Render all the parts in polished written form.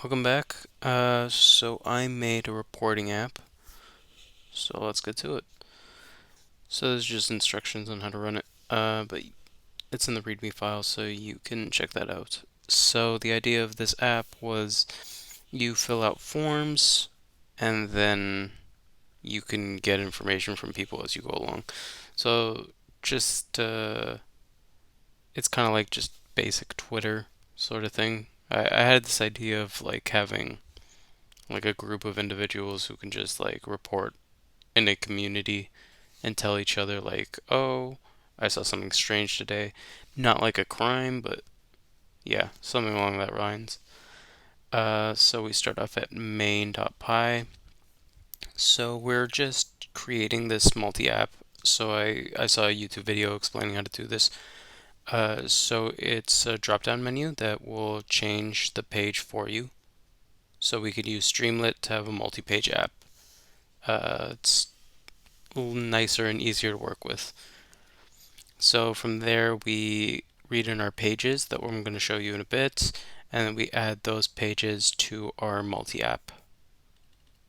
Welcome back. So I made a reporting app, so let's get to it. So there's just instructions on how to run it, but it's in the README file, so you can check that out. So the idea of this app was you fill out forms, and then you can get information from people as you go along. So just it's kind of like just basic Twitter sort of thing. I had this idea of like having like a group of individuals who can just like report in a community and tell each other like, "Oh, I saw something strange today." Not like a crime, but yeah, something along that lines. So we start off at main.py. So we're just creating this multi-app. So I saw a YouTube video explaining how to do this. So it's a drop-down menu that will change the page for you. So we could use Streamlit to have a multi-page app. It's a little nicer and easier to work with. So from there, we read in our pages that I'm going to show you in a bit, and then we add those pages to our multi-app,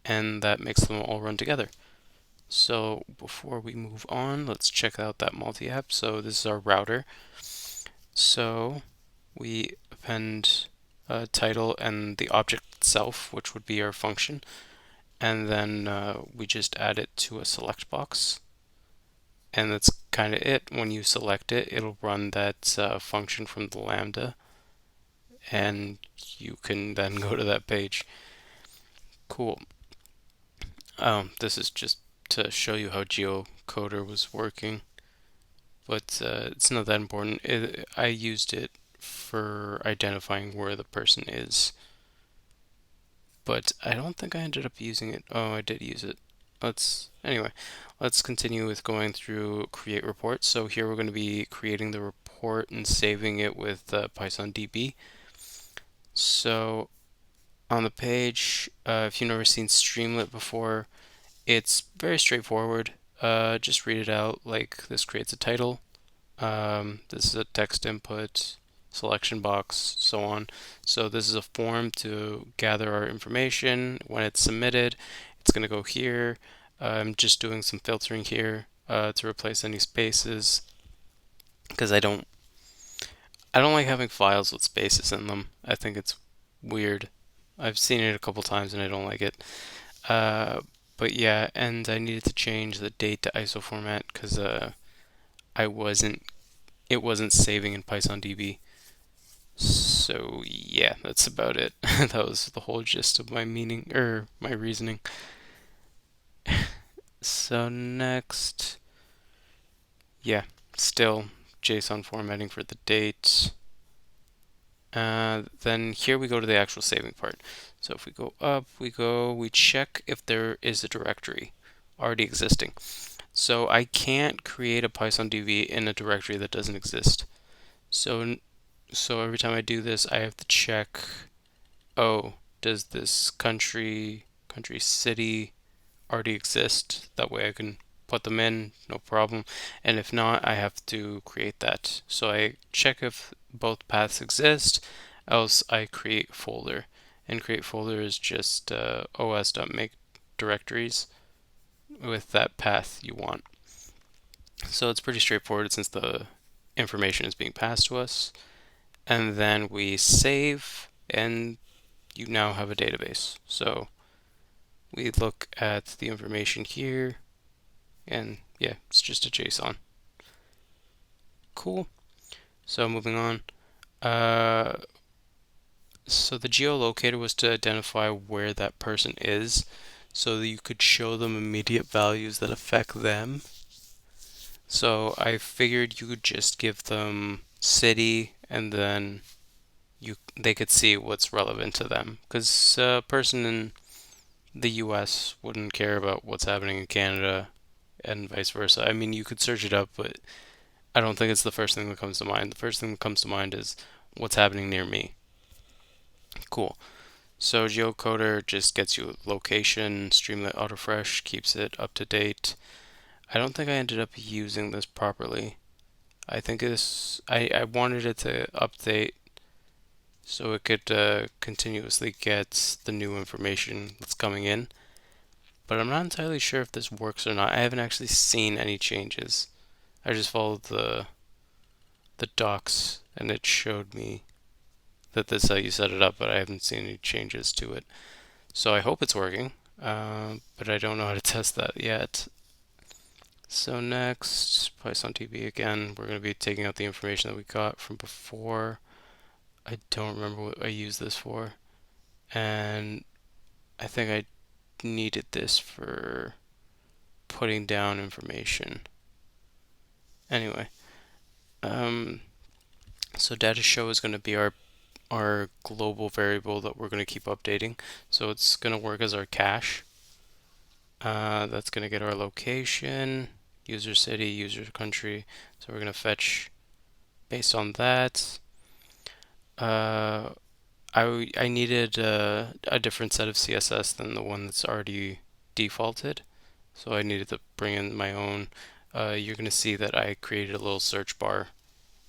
and that makes them all run together. So before we move on, let's check out that multi-app. So this is our router. So we append a title and the object itself, which would be our function, and then we just add it to a select box. And that's kind of it. When you select it, it'll run that function from the Lambda, and you can then go to that page. Cool. This is just to show you how geocoder was working, but it's not that important. I used it for identifying where the person is, but I don't think I ended up using it. Oh, I did use it. Let's continue with going through create report. So here we're going to be creating the report and saving it with Python DB. So on the page, if you've never seen Streamlit before, it's very straightforward. Just read it out like this creates a title. This is a text input, selection box, so on. So this is a form to gather our information. When it's submitted, it's going to go here. I'm just doing some filtering here to replace any spaces because I don't like having files with spaces in them. I think it's weird. I've seen it a couple times and I don't like it. Uh, but yeah, and I needed to change the date to ISO format because I wasn't it wasn't saving in Python DB. So yeah, that's about it. That was the whole gist of my meaning or my reasoning. So next, yeah, still JSON formatting for the date. Then here we go to the actual saving part. So if we go up, we check if there is a directory already existing. So I can't create a Python DB in a directory that doesn't exist. So so every time I do this, I have to check, oh, does this country city already exist? That way I can put them in, no problem. And if not, I have to create that. So I check if both paths exist, else I create folder. And create folder is just os.make directories with that path you want. So it's pretty straightforward since the information is being passed to us. And then we save, and you now have a database. So we look at the information here, and yeah, it's just a JSON. Cool. So moving on. Uh, so the geolocator was to identify where that person is so that you could show them immediate values that affect them. So I figured you could just give them city and then they could see what's relevant to them. Because a person in the US wouldn't care about what's happening in Canada and vice versa. I mean, you could search it up, but I don't think it's the first thing that comes to mind. The first thing that comes to mind is what's happening near me. Cool. So geocoder just gets you location, Streamlit Autofresh keeps it up to date. I don't think I ended up using this properly. I think I wanted it to update so it could continuously get the new information that's coming in. But I'm not entirely sure if this works or not. I haven't actually seen any changes. I just followed the docs and it showed me that this is how you set it up, but I haven't seen any changes to it. So I hope it's working, but I don't know how to test that yet. So next, Python TB again. We're going to be taking out the information that we got from before. I don't remember what I used this for, and I think I needed this for putting down information. Anyway, um, so data show is going to be our global variable that we're going to keep updating. So it's going to work as our cache. That's going to get our location, user city, user country. So we're going to fetch based on that. Uh, I needed a different set of CSS than the one that's already defaulted. So I needed to bring in my own. You're going to see that I created a little search bar.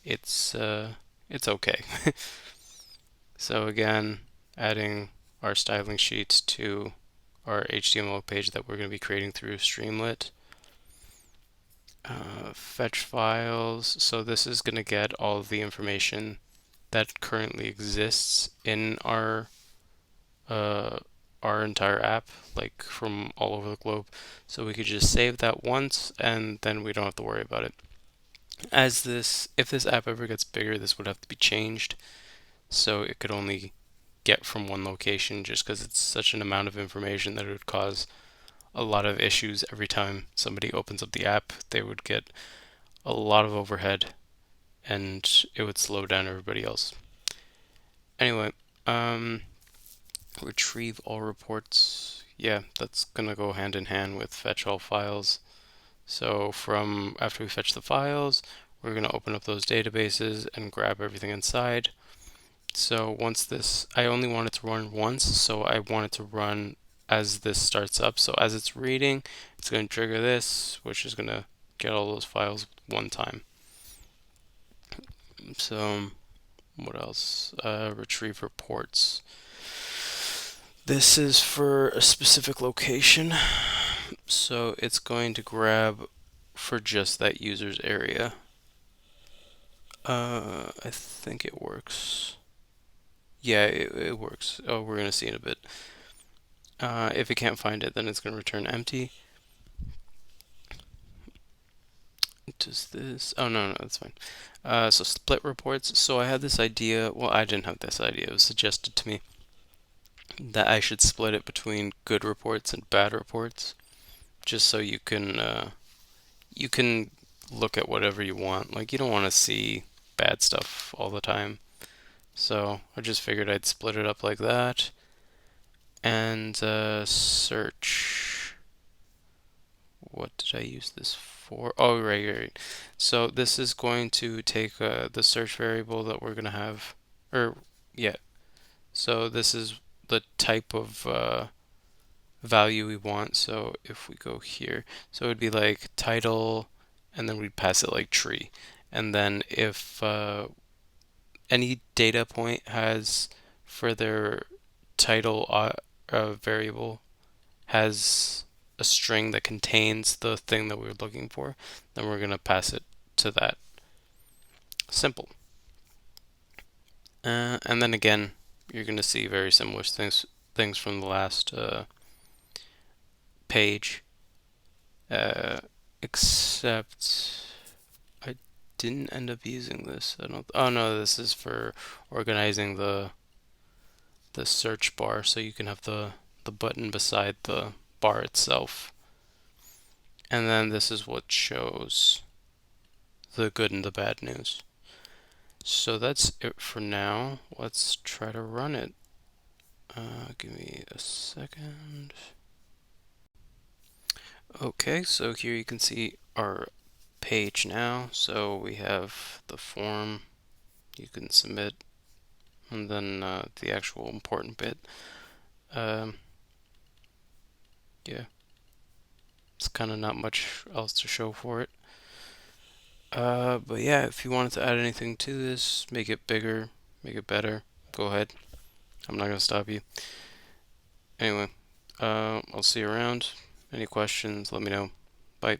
It's okay. So again, adding our styling sheet to our HTML page that we're going to be creating through Streamlit. Fetch files. So this is going to get all of the information that currently exists in uh, our entire app, like from all over the globe. So we could just save that once, and then we don't have to worry about it. If this app ever gets bigger, this would have to be changed, so it could only get from one location, just because it's such an amount of information that it would cause a lot of issues every time somebody opens up the app. They would get a lot of overhead, and it would slow down everybody else. Anyway, retrieve all reports. Yeah, that's gonna go hand in hand with fetch all files. So from after we fetch the files, we're gonna open up those databases and grab everything inside. So once this, I only want it to run once, so I want it to run as this starts up. So as it's reading, it's going to trigger this, which is going to get all those files one time. So what else? Retrieve reports. This is for a specific location, so it's going to grab for just that user's area. I think it works. Yeah, it works. Oh, we're going to see in a bit. If it can't find it, then it's going to return empty. Does this? Oh, no, that's fine. So split reports. So I had this idea. Well, I didn't have this idea. It was suggested to me that I should split it between good reports and bad reports, just so you can look at whatever you want. Like you don't want to see bad stuff all the time. So I just figured I'd split it up like that and search. What did I use this for? Oh, right. So this is going to take the search variable that we're going to have, or yeah. So this is the type of value we want. So if we go here, so it would be like title, and then we'd pass it like tree. And then if any data point has for their title variable has a string that contains the thing that we're looking for, then we're going to pass it to that. Simple. And then again, you're going to see very similar things from the last page, uh, except I didn't end up using this. I don't. Oh no, this is for organizing the search bar, so you can have the button beside the bar itself. And then this is what shows the good and the bad news. So that's it for now. Let's try to run it. Give me a second. Okay, so here you can see our page now. So we have the form you can submit, and then the actual important bit. Um, yeah, it's kind of not much else to show for it. But yeah, if you wanted to add anything to this, make it bigger, make it better, go ahead. I'm not gonna stop you. Anyway, I'll see you around. Any questions, let me know. Bye.